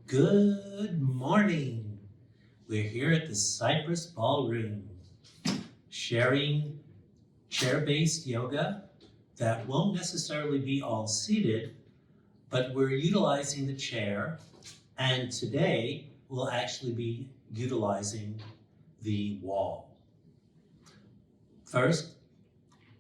Good morning. We're here at the Cypress Ballroom, sharing chair-based yoga that won't necessarily be all seated, but we're utilizing the chair, and today we'll actually be utilizing the wall. First,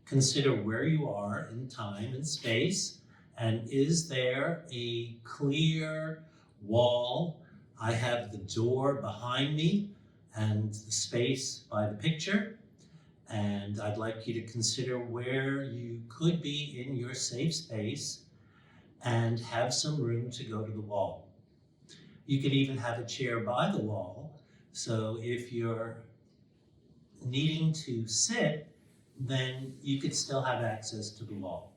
consider where you are in time and space, and is there a clear wall? I have the door behind me and the space by the picture, and I'd like you to consider where you could be in your safe space and have some room to go to the wall. You could even have a chair by the wall, so if you're needing to sit, then you could still have access to the wall.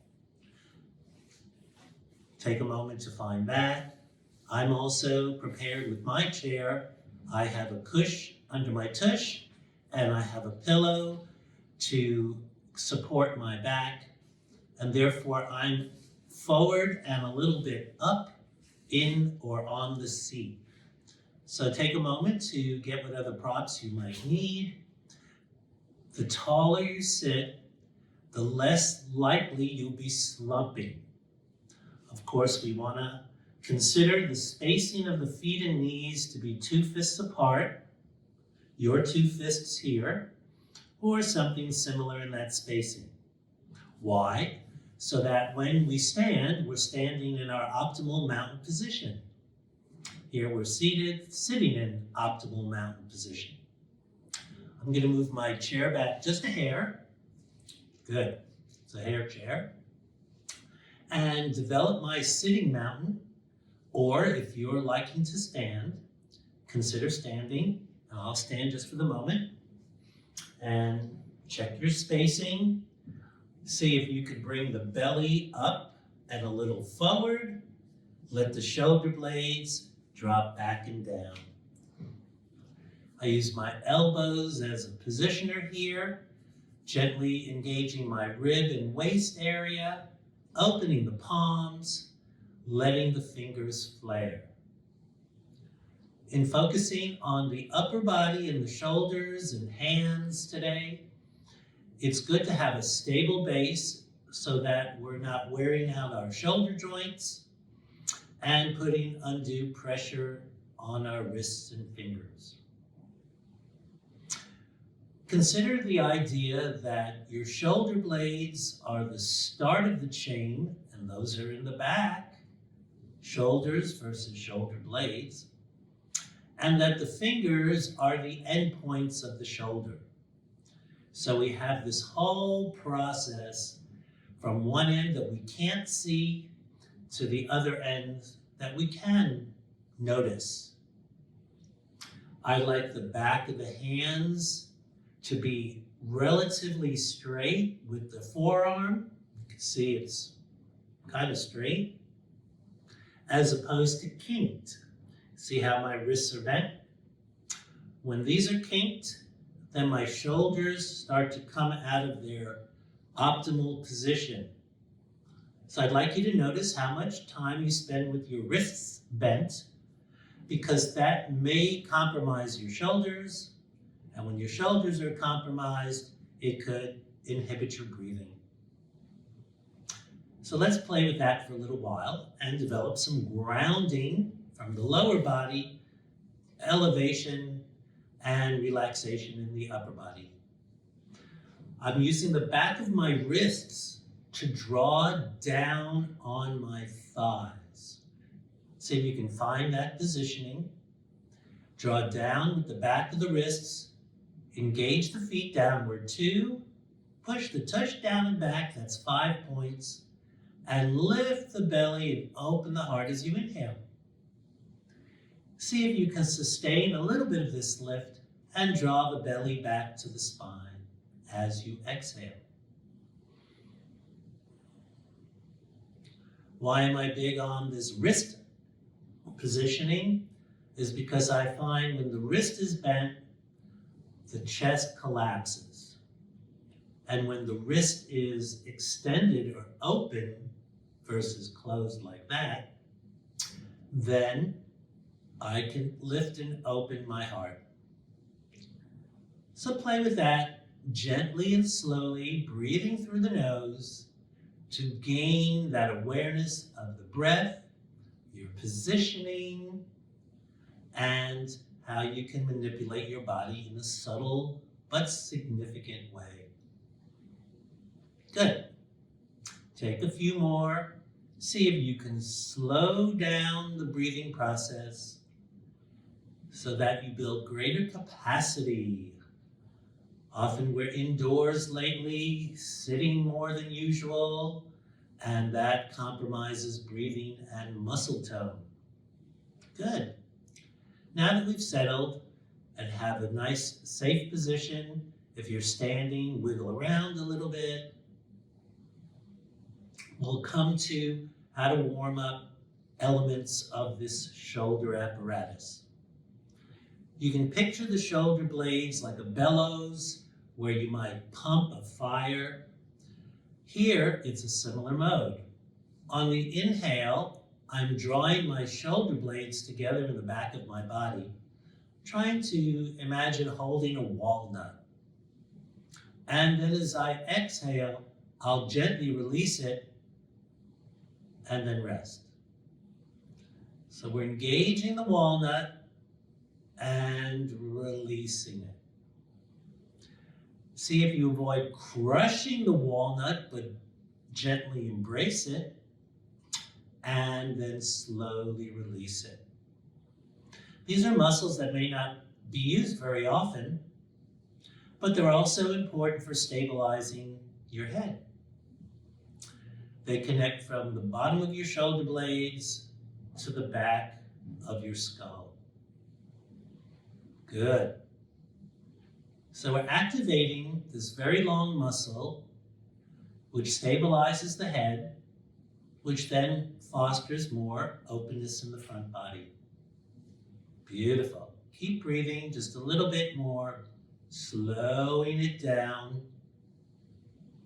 Take a moment to find that. I'm also prepared with my chair. I have a cush under my tush, and I have a pillow to support my back, and therefore I'm forward and a little bit up, in or on the seat. So take a moment to get whatever props you might need. The taller you sit, the less likely you'll be slumping. Of course, we want to consider the spacing of the feet and knees to be 2 fists apart, your 2 fists here, or something similar in that spacing. Why? So that when we stand, we're standing in our optimal mountain position. Here we're seated, sitting in optimal mountain position. I'm going to move my chair back just a hair. Good. It's a hair chair. And develop my sitting mountain, or if you're liking to stand, consider standing. And I'll stand just for the moment. And check your spacing. See if you can bring the belly up and a little forward. Let the shoulder blades drop back and down. I use my elbows as a positioner here, gently engaging my rib and waist area, opening the palms, letting the fingers flare. In focusing on the upper body and the shoulders and hands today, it's good to have a stable base so that we're not wearing out our shoulder joints and putting undue pressure on our wrists and fingers. Consider the idea that your shoulder blades are the start of the chain, and those are in the back, shoulders versus shoulder blades, and that the fingers are the end points of the shoulder. So we have this whole process from one end that we can't see to the other end that we can notice. I like the back of the hands to be relatively straight with the forearm. You can see it's kind of straight, as opposed to kinked. See how my wrists are bent? When these are kinked, then my shoulders start to come out of their optimal position. So I'd like you to notice how much time you spend with your wrists bent, because that may compromise your shoulders. And when your shoulders are compromised, it could inhibit your breathing. So let's play with that for a little while and develop some grounding from the lower body, elevation, and relaxation in the upper body. I'm using the back of my wrists to draw down on my thighs. See if you can find that positioning. Draw down with the back of the wrists. Engage the feet downward. 2, push the tush down and back, that's 5 points, and lift the belly and open the heart as you inhale. See if you can sustain a little bit of this lift and draw the belly back to the spine as you exhale. Why am I big on this wrist positioning? Is because I find when the wrist is bent, the chest collapses. And when the wrist is extended or open versus closed like that, then I can lift and open my heart. So play with that, gently and slowly, breathing through the nose to gain that awareness of the breath, your positioning, and how you can manipulate your body in a subtle but significant way. Good. Take a few more. See if you can slow down the breathing process so that you build greater capacity. Often we're indoors lately, sitting more than usual, and that compromises breathing and muscle tone. Good. Now that we've settled and have a nice, safe position, if you're standing, wiggle around a little bit. We'll come to how to warm up elements of this shoulder apparatus. You can picture the shoulder blades like a bellows where you might pump a fire. Here, it's a similar mode. On the inhale, I'm drawing my shoulder blades together in the back of my body, trying to imagine holding a walnut. And then as I exhale, I'll gently release it and then rest. So we're engaging the walnut and releasing it. See if you avoid crushing the walnut, but gently embrace it, and then slowly release it. These are muscles that may not be used very often, but they're also important for stabilizing your head. They connect from the bottom of your shoulder blades to the back of your skull. Good. So we're activating this very long muscle, which stabilizes the head, which then fosters more openness in the front body. Beautiful. Keep breathing just a little bit more, slowing it down.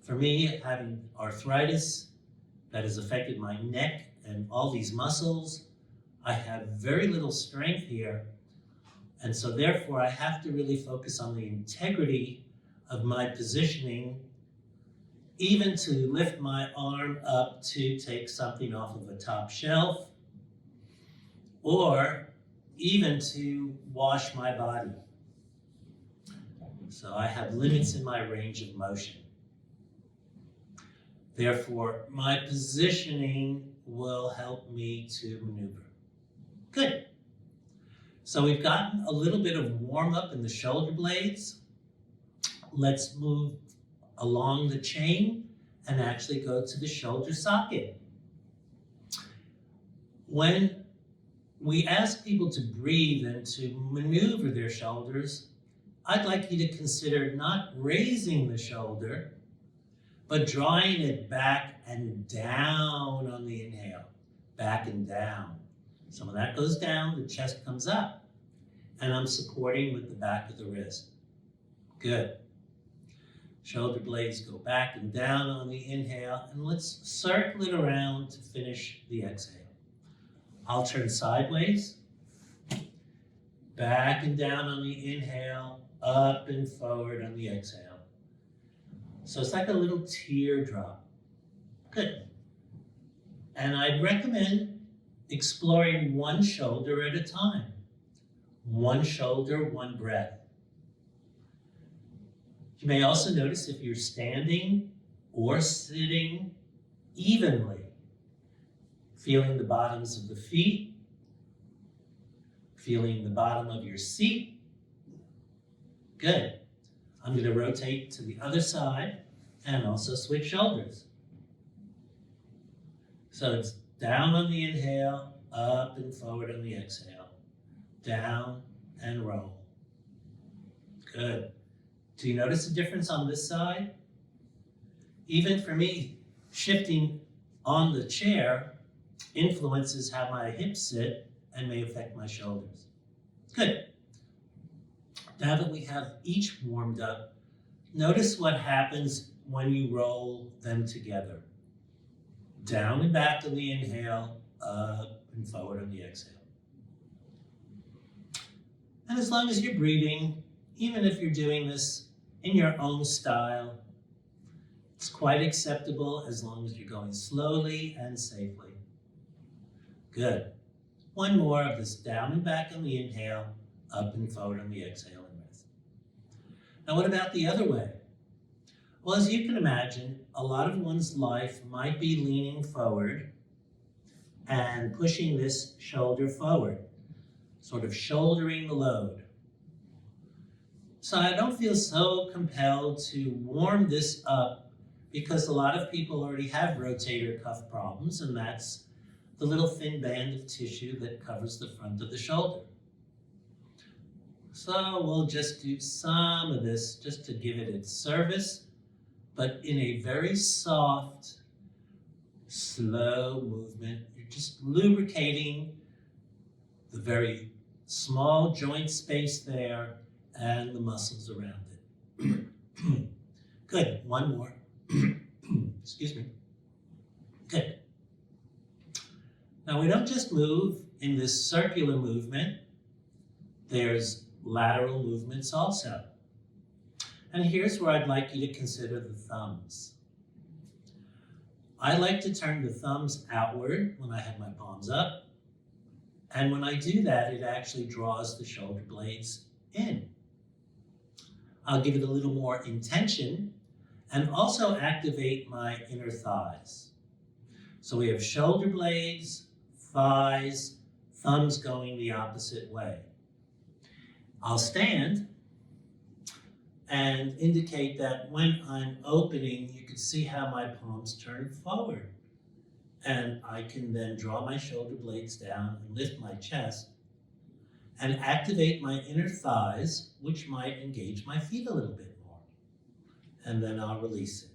For me, having arthritis that has affected my neck and all these muscles, I have very little strength here. And so therefore, I have to really focus on the integrity of my positioning, even to lift my arm up to take something off of a top shelf, or even to wash my body. So I have limits in my range of motion. Therefore, my positioning will help me to maneuver. Good. So we've gotten a little bit of warm up in the shoulder blades. Let's move along the chain and actually go to the shoulder socket. When we ask people to breathe and to maneuver their shoulders, I'd like you to consider not raising the shoulder, but drawing it back and down on the inhale, back and down. So when that goes down, the chest comes up, and I'm supporting with the back of the wrist. Good. Shoulder blades go back and down on the inhale, and let's circle it around to finish the exhale. I'll turn sideways, back and down on the inhale, up and forward on the exhale. So it's like a little teardrop. Good. And I'd recommend exploring one shoulder at a time. One shoulder, one breath. You may also notice if you're standing or sitting evenly, feeling the bottoms of the feet, feeling the bottom of your seat. Good. I'm going to rotate to the other side and also switch shoulders. So it's down on the inhale, up and forward on the exhale. Down and roll. Good. Do you notice a difference on this side? Even for me, shifting on the chair influences how my hips sit and may affect my shoulders. Good. Now that we have each warmed up, notice what happens when you roll them together. Down and back on the inhale, up and forward on the exhale. And as long as you're breathing, even if you're doing this in your own style, it's quite acceptable as long as you're going slowly and safely. Good. One more of this down and back on the inhale, up and forward on the exhale and rest. Now what about the other way? Well, as you can imagine, a lot of one's life might be leaning forward and pushing this shoulder forward, sort of shouldering the load. So I don't feel so compelled to warm this up because a lot of people already have rotator cuff problems, and that's the little thin band of tissue that covers the front of the shoulder. So we'll just do some of this just to give it its service, but in a very soft, slow movement. You're just lubricating the very small joint space there and the muscles around it. Good, one more. Excuse me. Good. Now we don't just move in this circular movement, there's lateral movements also. And here's where I'd like you to consider the thumbs. I like to turn the thumbs outward when I have my palms up. And when I do that, it actually draws the shoulder blades in. I'll give it a little more intention and also activate my inner thighs. So we have shoulder blades, thighs, thumbs going the opposite way. I'll stand and indicate that when I'm opening, you can see how my palms turn forward. And I can then draw my shoulder blades down and lift my chest and activate my inner thighs, which might engage my feet a little bit more. And then I'll release it.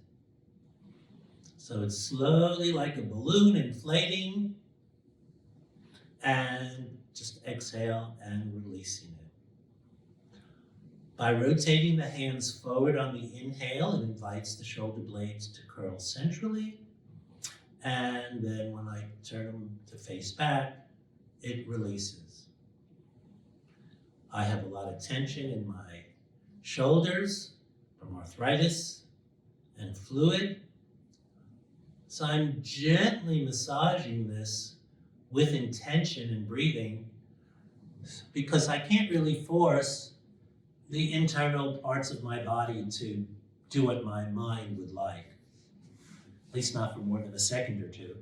So it's slowly like a balloon inflating, and just exhale and releasing it. By rotating the hands forward on the inhale, it invites the shoulder blades to curl centrally. And then when I turn them to face back, it releases. I have a lot of tension in my shoulders from arthritis and fluid. So I'm gently massaging this with intention and breathing because I can't really force the internal parts of my body to do what my mind would like, at least not for more than a second or two.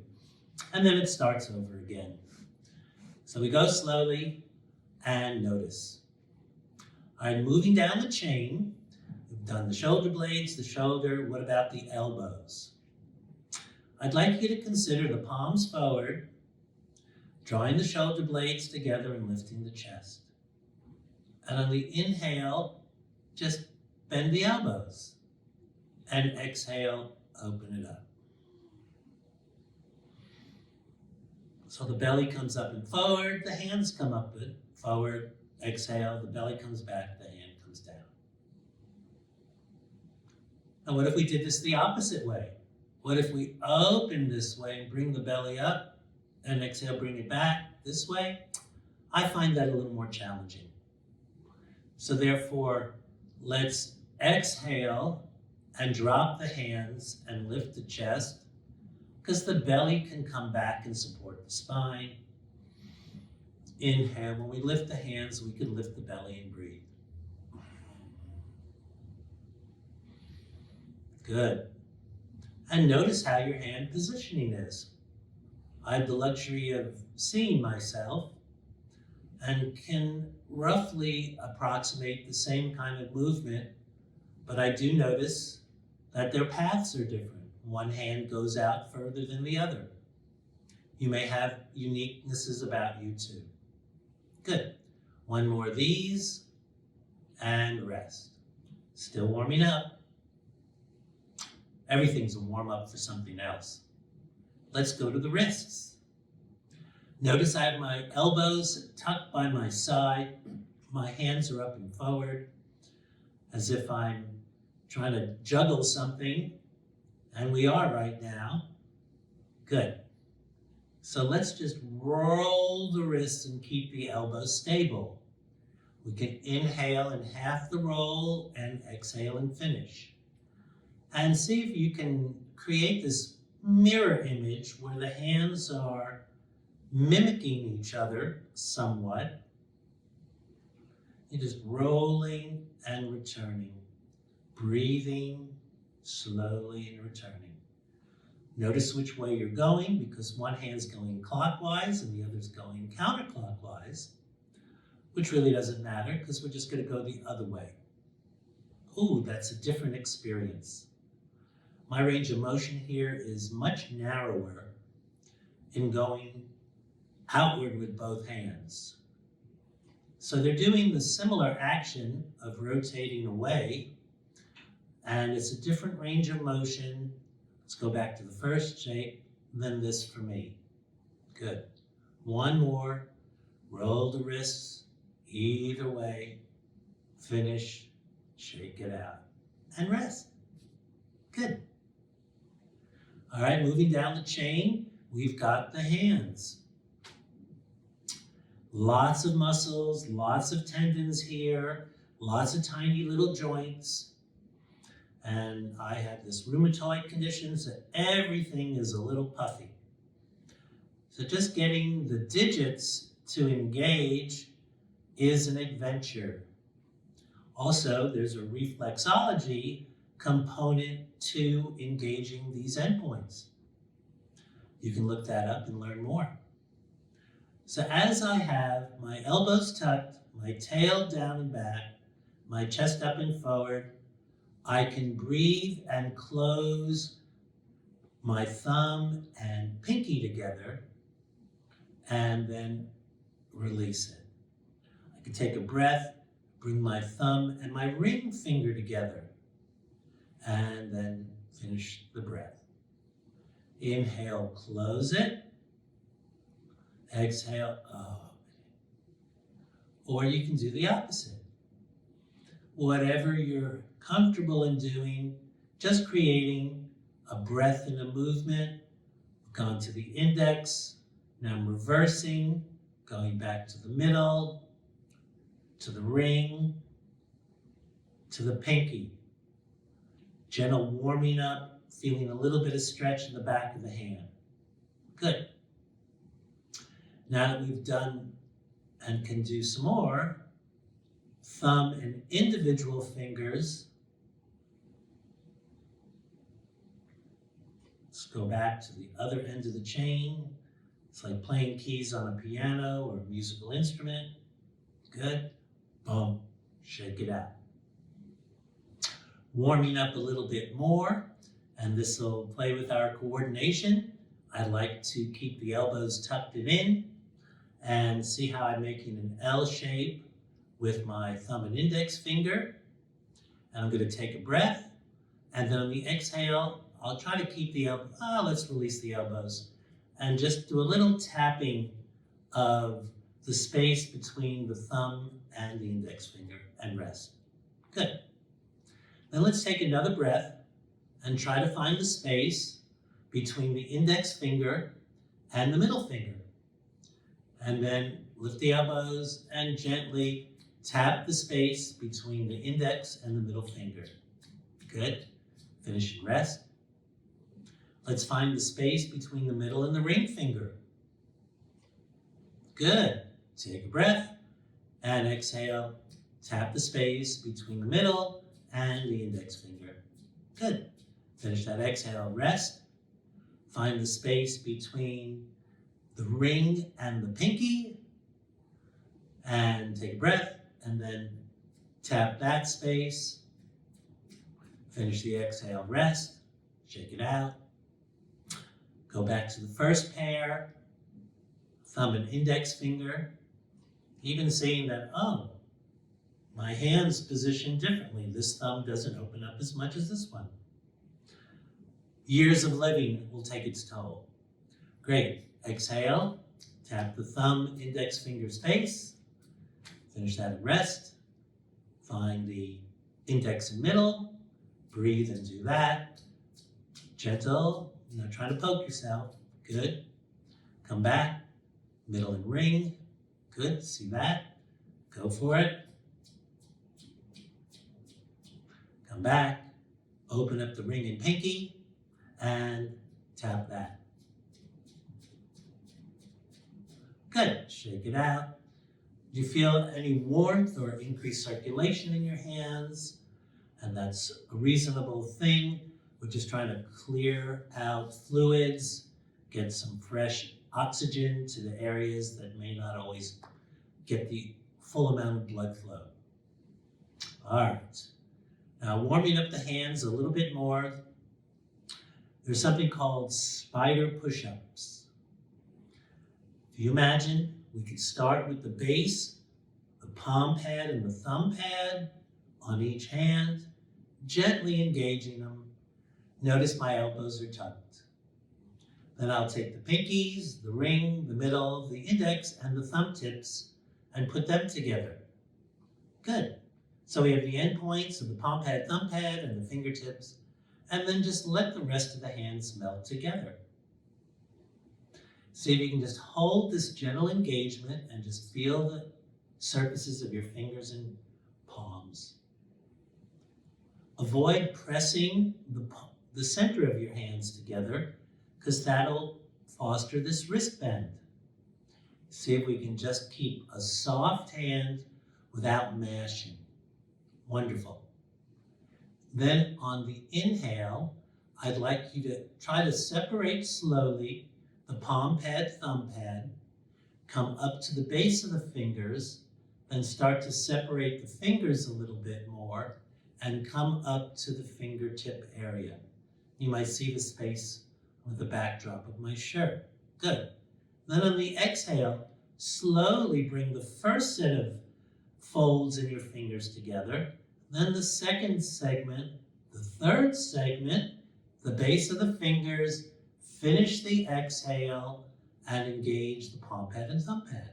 And then it starts over again. So we go slowly and notice. I'm moving down the chain. We've done the shoulder blades, the shoulder. What about the elbows? I'd like you to consider the palms forward, drawing the shoulder blades together and lifting the chest. And on the inhale, just bend the elbows. And exhale, open it up. So the belly comes up and forward, the hands come up and forward, exhale, the belly comes back, the hand comes down. And what if we did this the opposite way? What if we open this way and bring the belly up and exhale, bring it back this way? I find that a little more challenging. So therefore, let's exhale and drop the hands and lift the chest because the belly can come back and support the spine. Inhale, when we lift the hands, we can lift the belly and breathe. Good. And notice how your hand positioning is. I have the luxury of seeing myself and can roughly approximate the same kind of movement, but I do notice that their paths are different. One hand goes out further than the other. You may have uniquenesses about you too. Good. One more of these and rest. Still warming up. Everything's a warm up for something else. Let's go to the wrists. Notice I have my elbows tucked by my side. My hands are up and forward as if I'm trying to juggle something, and we are right now. Good. So let's just roll the wrists and keep the elbows stable. We can inhale in half the roll and exhale and finish. And see if you can create this mirror image where the hands are mimicking each other somewhat. You're just rolling and returning, breathing slowly and returning. Notice which way you're going, because one hand's going clockwise and the other's going counterclockwise, which really doesn't matter because we're just going to go the other way. Ooh, that's a different experience. My range of motion here is much narrower in going outward with both hands. So they're doing the similar action of rotating away, and it's a different range of motion. Let's go back to the first shape, then this for me. Good. One more. Roll the wrists either way. Finish. Shake it out. And rest. Good. All right, moving down the chain, we've got the hands. Lots of muscles, lots of tendons here, lots of tiny little joints. And I have this rheumatoid condition, so everything is a little puffy. So just getting the digits to engage is an adventure. Also, there's a reflexology component to engaging these endpoints. You can look that up and learn more. So as I have my elbows tucked, my tail down and back, my chest up and forward, I can breathe and close my thumb and pinky together and then release it. I can take a breath, bring my thumb and my ring finger together and then finish the breath. Inhale, close it. Exhale, or you can do the opposite. Whatever you're comfortable in doing, just creating a breath and a movement. Gone to the index, now I'm reversing, going back to the middle, to the ring, to the pinky. Gentle warming up, feeling a little bit of stretch in the back of the hand. Good. Now that we've done and can do some more, thumb and individual fingers. Let's go back to the other end of the chain. It's like playing keys on a piano or a musical instrument. Good. Boom. Shake it out. Warming up a little bit more, and this will play with our coordination. I like to keep the elbows tucked in and see how I'm making an L shape with my thumb and index finger. And I'm going to take a breath, and then on the exhale, I'll try to keep the elbow, let's release the elbows, and just do a little tapping of the space between the thumb and the index finger and rest. Good. Then let's take another breath and try to find the space between the index finger and the middle finger. And then lift the elbows and gently tap the space between the index and the middle finger. Good. Finish and rest. Let's find the space between the middle and the ring finger. Good. Take a breath and exhale. Tap the space between the middle and the index finger. Good. Finish that exhale. Rest. Find the space between the ring and the pinky. And take a breath and then tap that space. Finish the exhale. Rest. Shake it out. Go back to the first pair. Thumb and index finger. Even seeing that, my hand's positioned differently. This thumb doesn't open up as much as this one. Years of living will take its toll. Great. Exhale. Tap the thumb, index finger space. Finish that at rest. Find the index and middle. Breathe and do that. Gentle. Not trying to poke yourself. Good. Come back. Middle and ring. Good. See that? Go for it. Come back, open up the ring and pinky, and tap that. Good, shake it out. Do you feel any warmth or increased circulation in your hands? And that's a reasonable thing. We're just trying to clear out fluids, get some fresh oxygen to the areas that may not always get the full amount of blood flow. All right. Now, warming up the hands a little bit more, there's something called spider push-ups. If you imagine, we could start with the base, the palm pad and the thumb pad on each hand, gently engaging them. Notice my elbows are tucked. Then I'll take the pinkies, the ring, the middle, the index, and the thumb tips and put them together. Good. So we have the end points of the palm pad, thumb pad, and the fingertips, and then just let the rest of the hands melt together. See if you can just hold this gentle engagement and just feel the surfaces of your fingers and palms. Avoid pressing the center of your hands together because that'll foster this wrist bend. See if we can just keep a soft hand without mashing. Wonderful. Then on the inhale, I'd like you to try to separate slowly the palm pad, thumb pad, come up to the base of the fingers, then start to separate the fingers a little bit more and come up to the fingertip area. You might see the space with the backdrop of my shirt. Good. Then on the exhale, slowly bring the first set of folds in your fingers together, then the second segment, the third segment, the base of the fingers, finish the exhale, and engage the palm pad and thumb pad.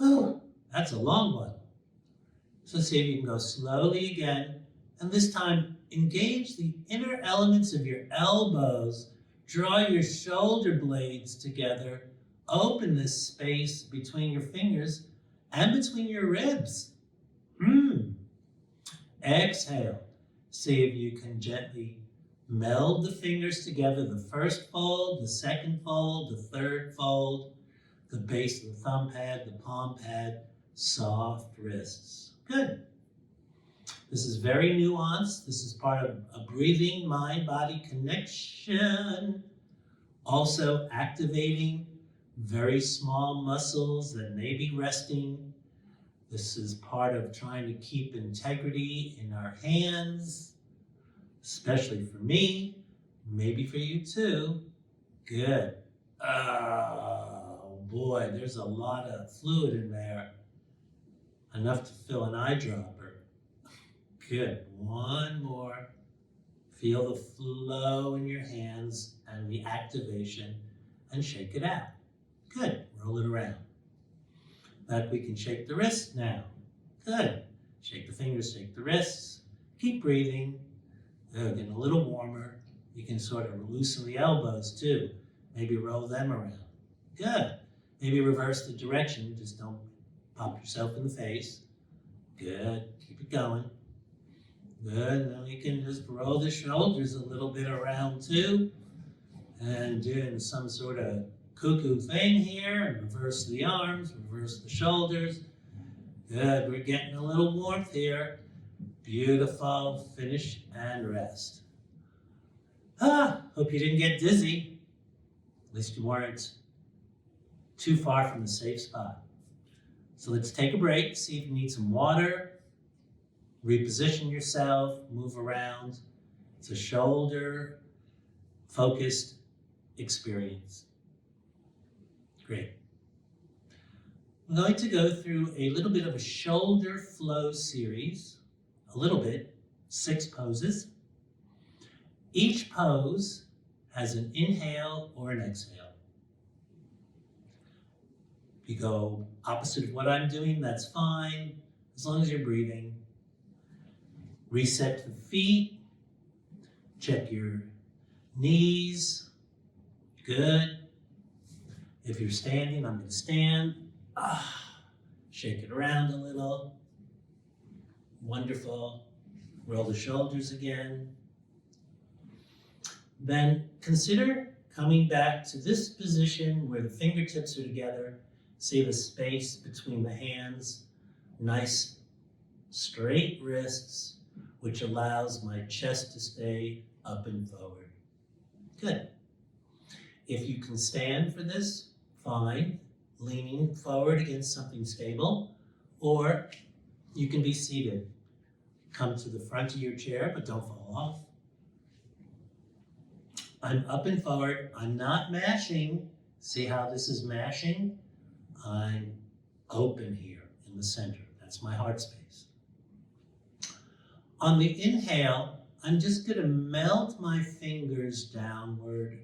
Ooh, that's a long one. So see if you can go slowly again, and this time engage the inner elements of your elbows, draw your shoulder blades together, open this space between your fingers and between your ribs. Exhale. See if you can gently meld the fingers together, the first fold, the second fold, the third fold, the base of the thumb pad, the palm pad, soft wrists. Good. This is very nuanced. This is part of a breathing mind-body connection. Also activating very small muscles that may be resting. This is part of trying to keep integrity in our hands, especially for me, maybe for you too. Good. Oh boy, there's a lot of fluid in there. Enough to fill an eyedropper. Good. One more. Feel the flow in your hands and the activation and shake it out. Good. Roll it around. That we can shake the wrists now. Good. Shake the fingers, shake the wrists. Keep breathing. Getting a little warmer. You can sort of loosen the elbows too. Maybe roll them around. Good. Maybe reverse the direction. Just don't pop yourself in the face. Good. Keep it going. Good. Now you can just roll the shoulders a little bit around too. And doing some sort of cuckoo thing here, and reverse the arms, reverse the shoulders. Good, we're getting a little warmth here. Beautiful, finish and rest. Hope you didn't get dizzy. At least you weren't too far from the safe spot. So let's take a break, see if you need some water, reposition yourself, move around. It's a shoulder focused experience. Great. I'm going to go through a little bit of a shoulder flow series, a little bit, 6 poses. Each pose has an inhale or an exhale. If you go opposite of what I'm doing, that's fine, as long as you're breathing. Reset the feet, check your knees, good. If you're standing, I'm going to stand. Shake it around a little. Wonderful. Roll the shoulders again. Then consider coming back to this position where the fingertips are together. See the space between the hands. Nice straight wrists, which allows my chest to stay up and forward. Good. If you can stand for this, fine, leaning forward against something stable, or you can be seated. Come to the front of your chair, but don't fall off. I'm up and forward. I'm not mashing. See how this is mashing? I'm open here in the center. That's my heart space. On the inhale, I'm just going to melt my fingers downward,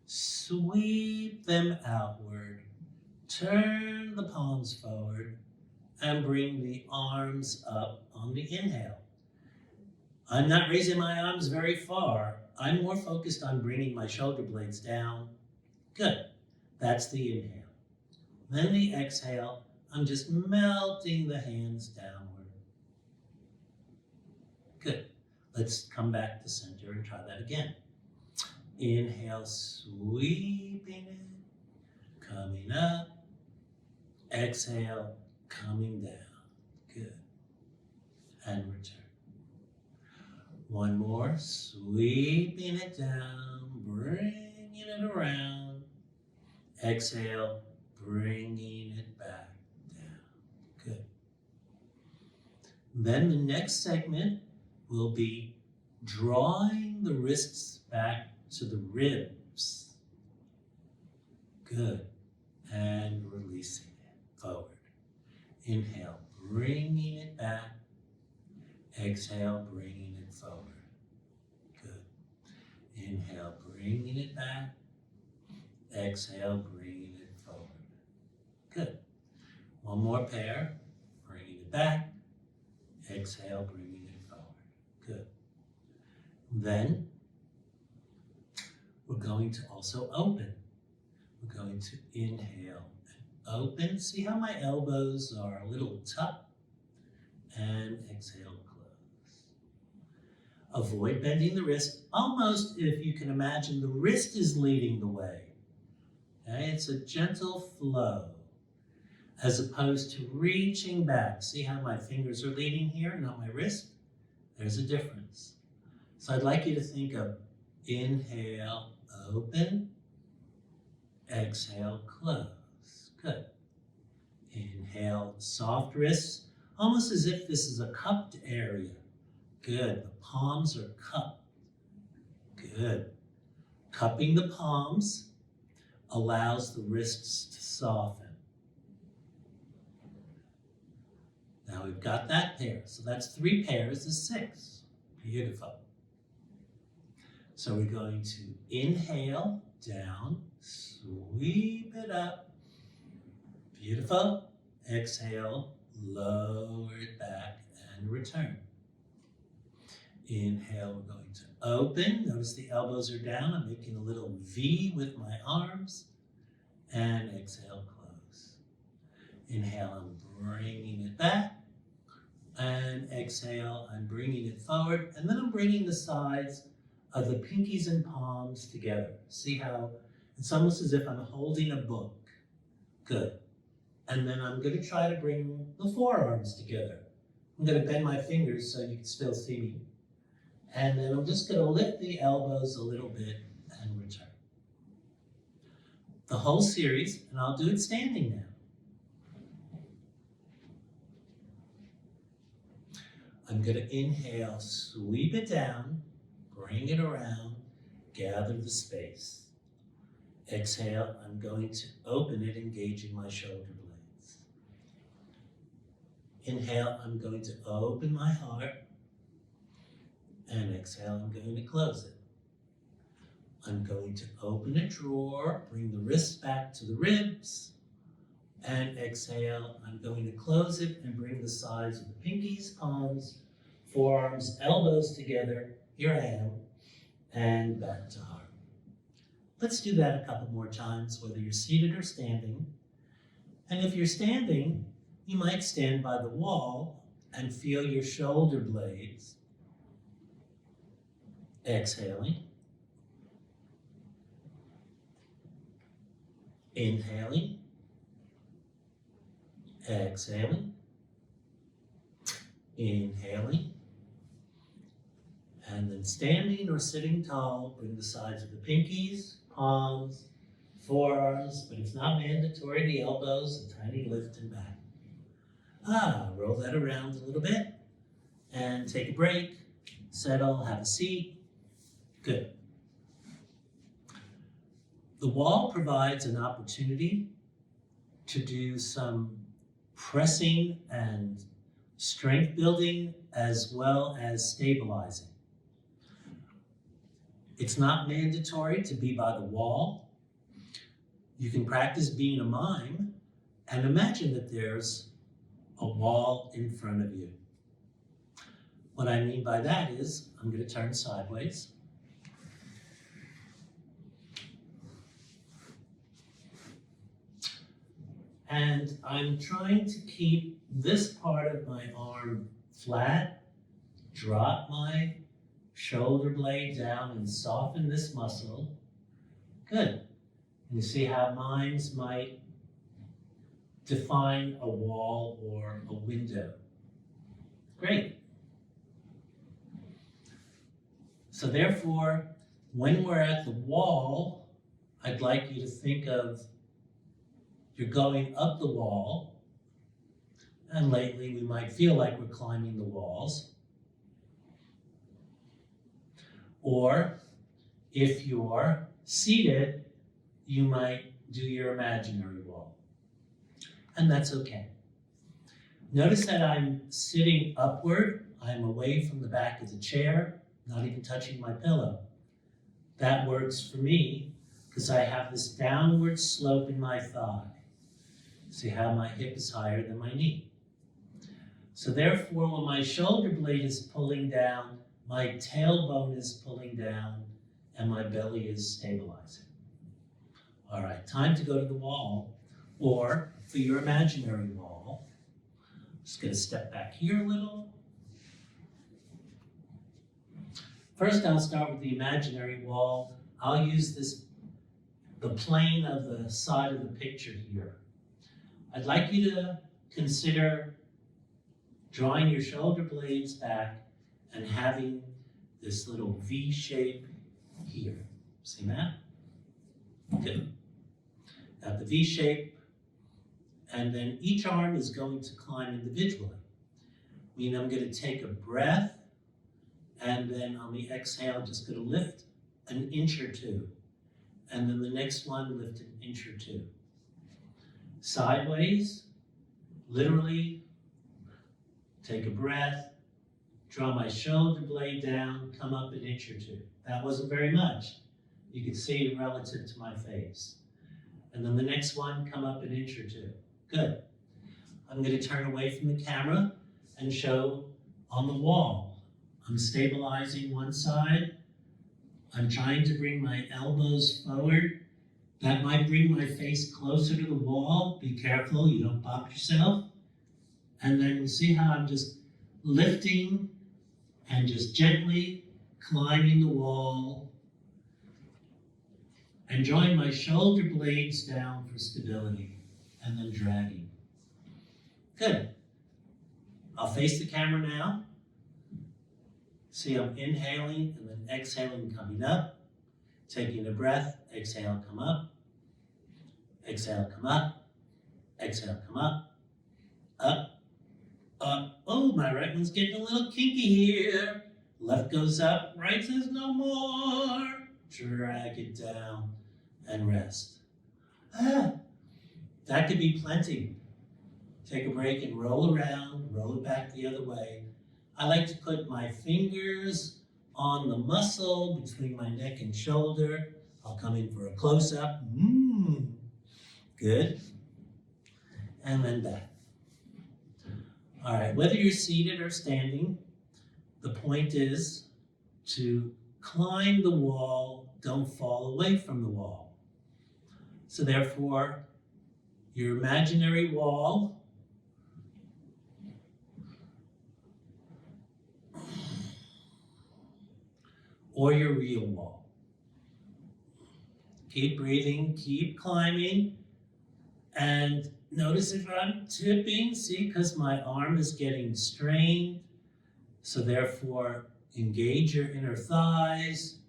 sweep them outward, turn the palms forward, and bring the arms up on the inhale. I'm not raising my arms very far. I'm more focused on bringing my shoulder blades down. Good. That's the inhale. Then the exhale, I'm just melting the hands downward. Good. Let's come back to center and try that again. Inhale, sweeping it, coming up. Exhale, coming down. Good. And return. One more, sweeping it down, bringing it around. Exhale, bringing it back down. Good. Then the next segment will be drawing the wrists back to the ribs. Good. And releasing it forward. Inhale, bringing it back. Exhale, bringing it forward. Good. Inhale, bringing it back. Exhale, bringing it forward. Good. One more pair. Bringing it back. Exhale, bringing it forward. Good. Then we're going to also open. We're going to inhale and open. See how my elbows are a little tucked? And exhale, close. Avoid bending the wrist. Almost, if you can imagine, the wrist is leading the way. Okay? It's a gentle flow, as opposed to reaching back. See how my fingers are leading here, not my wrist? There's a difference. So I'd like you to think of inhale, open, exhale, close. Good. Inhale, soft wrists, almost as if this is a cupped area. Good. The palms are cupped. Good. Cupping the palms allows the wrists to soften. Now we've got that pair. So that's 3 pairs is 6. Beautiful. So we're going to inhale down, sweep it up. Beautiful. Exhale, lower it back and return. Inhale, we're going to open. Notice the elbows are down. I'm making a little V with my arms. And exhale, close. Inhale, I'm bringing it back. And exhale, I'm bringing it forward. And then I'm bringing the sides of the pinkies and palms together. See how it's almost as if I'm holding a book. Good. And then I'm going to try to bring the forearms together. I'm going to bend my fingers so you can still see me. And then I'm just going to lift the elbows a little bit and return. The whole series, and I'll do it standing now. I'm going to inhale, sweep it down, bring it around, gather the space. Exhale, I'm going to open it, engaging my shoulder blades. Inhale, I'm going to open my heart. And exhale, I'm going to close it. I'm going to open a drawer, bring the wrists back to the ribs. And exhale, I'm going to close it and bring the sides of the pinkies, palms, forearms, elbows together. Here I am. And back to heart. Let's do that a couple more times, whether you're seated or standing. And if you're standing, you might stand by the wall and feel your shoulder blades exhaling, inhaling, exhaling, inhaling, and then standing or sitting tall, bring the sides of the pinkies, palms, forearms, but it's not mandatory, the elbows, a tiny lift and back. Roll that around a little bit and take a break, settle, have a seat. Good. The wall provides an opportunity to do some pressing and strength building as well as stabilizing. It's not mandatory to be by the wall. You can practice being a mime and imagine that there's a wall in front of you. What I mean by that is, I'm going to turn sideways. And I'm trying to keep this part of my arm flat, drop my shoulder blade down and soften this muscle. Good. And you see how mimes might define a wall or a window. Great. So therefore, when we're at the wall, I'd like you to think of you're going up the wall, and lately we might feel like we're climbing the walls. Or if you're seated, you might do your imaginary wall. And that's okay. Notice that I'm sitting upward. I'm away from the back of the chair, not even touching my pillow. That works for me because I have this downward slope in my thigh. See how my hip is higher than my knee. So therefore, when my shoulder blade is pulling down, my tailbone is pulling down, and my belly is stabilizing. All right, time to go to the wall, or for your imaginary wall. Just gonna step back here a little. First, I'll start with the imaginary wall. I'll use the plane of the side of the picture here. I'd like you to consider drawing your shoulder blades back and having this little V shape here. See that? Good. Got the V shape, and then each arm is going to climb individually. Meaning I'm going to take a breath, and then on the exhale, just going to lift an inch or two. And then the next one, lift an inch or two. Sideways, literally, take a breath, draw my shoulder blade down, come up an inch or two. That wasn't very much. You can see it relative to my face. And then the next one, come up an inch or two. Good. I'm going to turn away from the camera and show on the wall. I'm stabilizing one side. I'm trying to bring my elbows forward. That might bring my face closer to the wall. Be careful, you don't bump yourself. And then you see how I'm just lifting and just gently climbing the wall and drawing my shoulder blades down for stability and then dragging. Good. I'll face the camera now. See, I'm inhaling and then exhaling, coming up. Taking a breath, exhale, come up. Exhale, come up. Exhale, come up. Up, up. Oh, my right one's getting a little kinky here. Left goes up, right says no more. Drag it down and rest. That could be plenty. Take a break and roll around, roll it back the other way. I like to put my fingers on the muscle between my neck and shoulder. I'll come in for a close-up. Good. And then back. All right, whether you're seated or standing, the point is to climb the wall, don't fall away from the wall. So therefore, your imaginary wall or your real wall. Keep breathing, keep climbing, and notice if I'm tipping, see, because my arm is getting strained, so therefore engage your inner thighs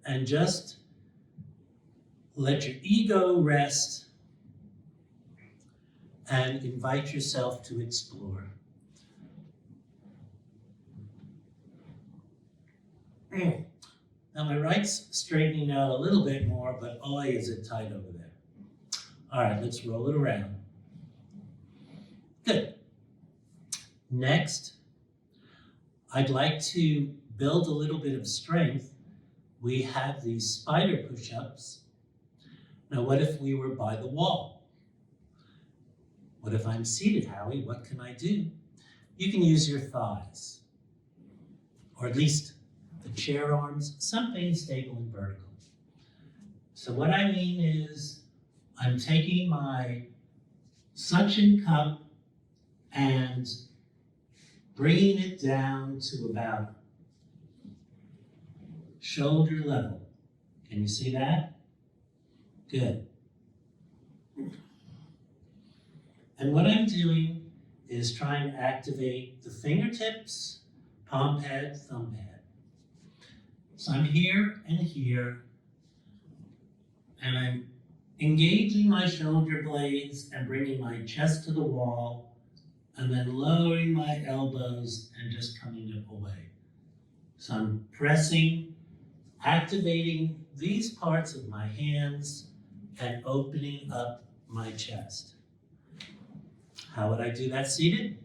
and just let your ego rest and invite yourself to explore. Now my right's straightening out a little bit more, but boy, is it tight over there. All right, let's roll it around. Good. Next, I'd like to build a little bit of strength. We have these spider push-ups. Now, what if we were by the wall? What if I'm seated, Howie? What can I do? You can use your thighs, or at least the chair arms, something stable and vertical. So what I mean is, I'm taking my suction cup and bringing it down to about shoulder level. Can you see that? Good. And what I'm doing is trying to activate the fingertips, palm pad, thumb pad. So I'm here, and I'm engaging my shoulder blades and bringing my chest to the wall, and then lowering my elbows and just coming up away. So I'm pressing, activating these parts of my hands and opening up my chest. How would I do that seated?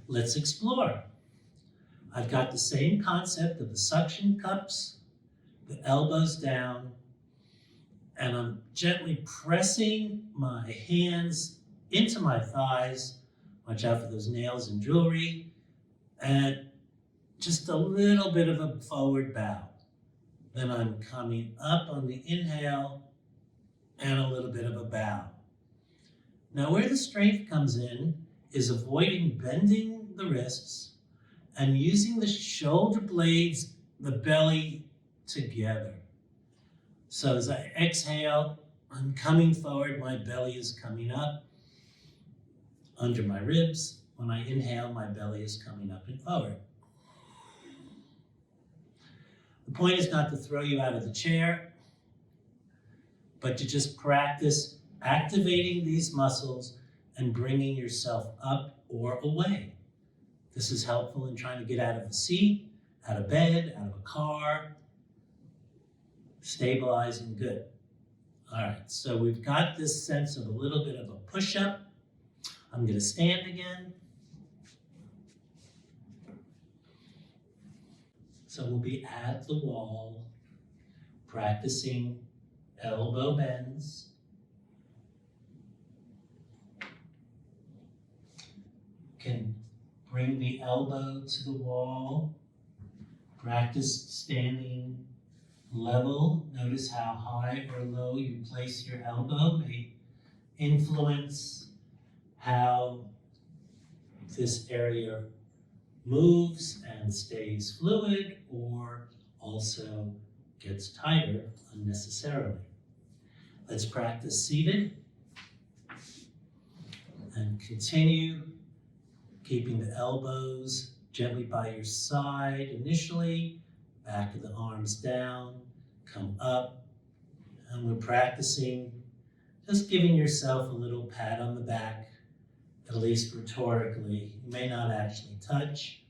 Let's explore. I've got the same concept of the suction cups, the elbows down, and I'm gently pressing my hands into my thighs. Watch out for those nails and jewelry. And just a little bit of a forward bow. Then I'm coming up on the inhale and a little bit of a bow. Now where the strength comes in is avoiding bending the wrists and using the shoulder blades, the belly together. So as I exhale, I'm coming forward, my belly is coming up under my ribs. When I inhale, my belly is coming up and forward. The point is not to throw you out of the chair, but to just practice activating these muscles and bringing yourself up or away. This is helpful in trying to get out of a seat, out of bed, out of a car, stabilizing, good. All right, so we've got this sense of a little bit of a push-up. I'm gonna stand again. So we'll be at the wall, practicing elbow bends. Can bring the elbow to the wall. Practice standing level. Notice how high or low you place your elbow may influence how this area moves and stays fluid, or also gets tighter unnecessarily. Let's practice seated and continue keeping the elbows gently by your side initially, back of the arms down, come up, and we're practicing just giving yourself a little pat on the back, at least rhetorically. You may not actually touch.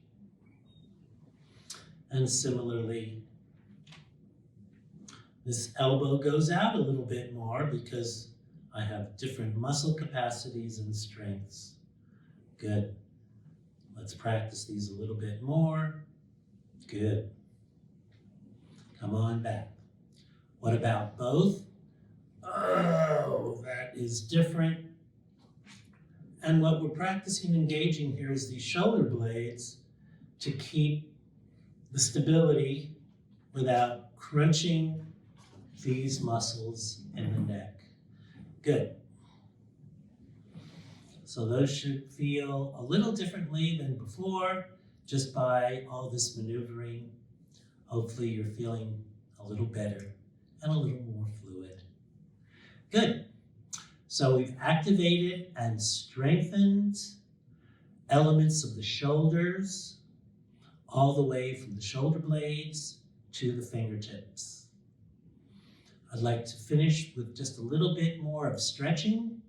And similarly, this elbow goes out a little bit more because I have different muscle capacities and strengths. Good. Let's practice these a little bit more. Good. Come on back. What about both? Oh, that is different. And what we're practicing engaging here is these shoulder blades to keep the stability without crunching these muscles in the neck. Good. So those should feel a little differently than before, just by all this maneuvering Hopefully you're feeling a little better and a little more fluid. Good. So we've activated and strengthened elements of the shoulders, all the way from the shoulder blades to the fingertips. I'd like to finish with just a little bit more of stretching.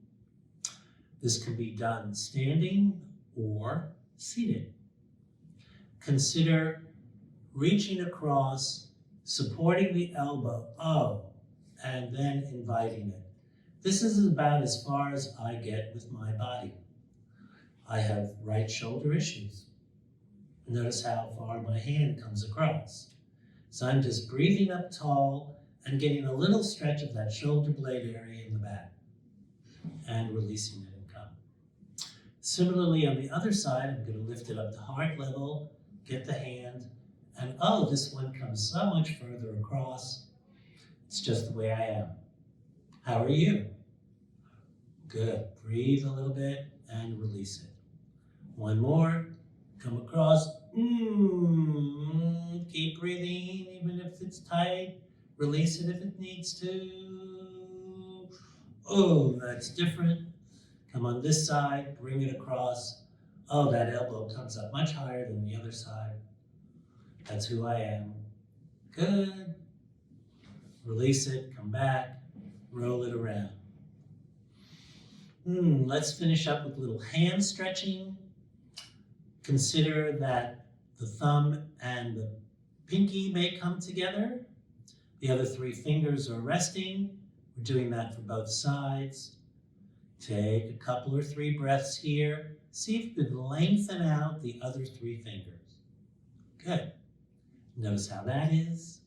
This can be done standing or seated. Consider reaching across, supporting the elbow, and then inviting it. This is about as far as I get with my body. I have right shoulder issues. Notice how far my hand comes across. So I'm just breathing up tall and getting a little stretch of that shoulder blade area in the back and releasing it and come. Similarly, on the other side, I'm going to lift it up to heart level, get the hand, and this one comes so much further across. It's just the way I am. How are you? Good. Breathe a little bit and release it. One more. Come across. Keep breathing, even if it's tight. Release it if it needs to. Oh, that's different. Come on this side, bring it across. Oh, that elbow comes up much higher than the other side. That's who I am. Good. Release it, come back, roll it around. Let's finish up with a little hand stretching. Consider that the thumb and the pinky may come together. The other three fingers are resting. We're doing that for both sides. Take a couple or three breaths here. See if you can lengthen out the other three fingers. Good. Notice how that is.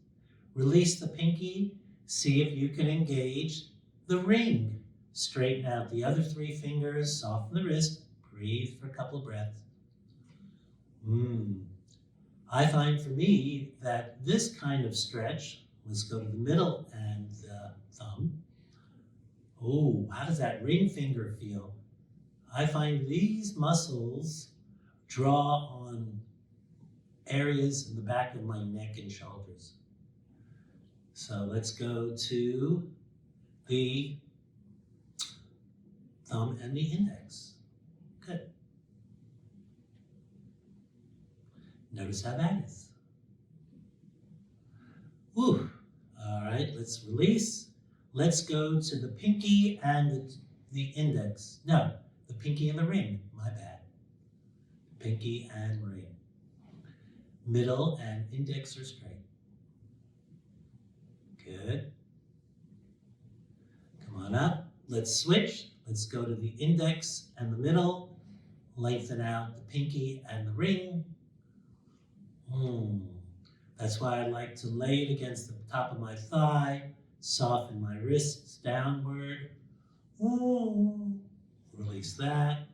Release the pinky. See if you can engage the ring. Straighten out the other three fingers. Soften the wrist. Breathe for a couple breaths. I find for me that this kind of stretch, let's go to the middle and the thumb. Oh, how does that ring finger feel? I find these muscles draw on areas in the back of my neck and shoulders. So let's go to the thumb and the index. Good. Notice how that is. Whew. All right, let's release. Let's go to the pinky and the index. No, the pinky and the ring, my bad. Pinky and ring. Middle and index are straight. Good. Come on up. Let's switch. Let's go to the index and the middle. Lengthen out the pinky and the ring. That's why I like to lay it against the top of my thigh, soften my wrists downward. Release that.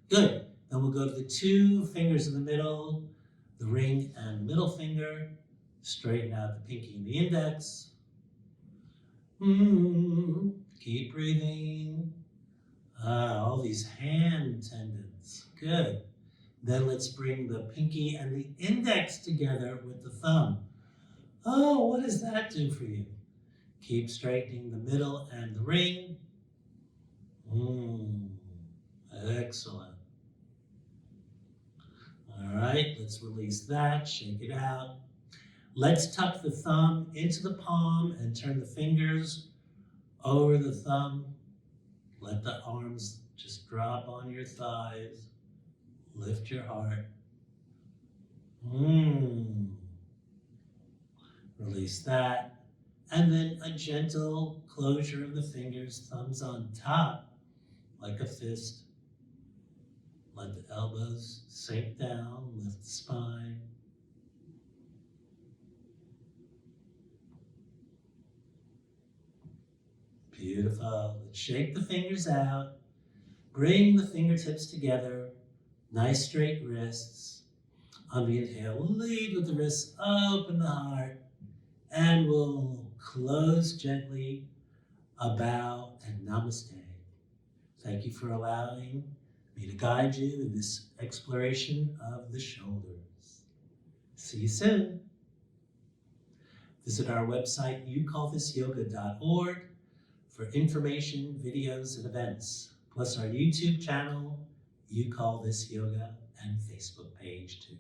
Good. Then we'll go to the two fingers in the middle, the ring and the middle finger. Straighten out the pinky and the index. Keep breathing. All these hand tendons. Good. Then let's bring the pinky and the index together with the thumb. Oh, what does that do for you? Keep straightening the middle and the ring. Excellent. All right, let's release that, shake it out. Let's tuck the thumb into the palm and turn the fingers over the thumb. Let the arms just drop on your thighs. Lift your heart. Release that. And then a gentle closure of the fingers, thumbs on top, like a fist. Let the elbows sink down, lift the spine. Beautiful. Let's shake the fingers out. Bring the fingertips together. Nice straight wrists. On the inhale, lead with the wrists, open the heart, and we'll close gently, a bow, and namaste. Thank you for allowing me to guide you in this exploration of the shoulders. See you soon. Visit our website, youcallthisyoga.org, for information, videos, and events, plus our YouTube channel, You Call This Yoga, and Facebook page too.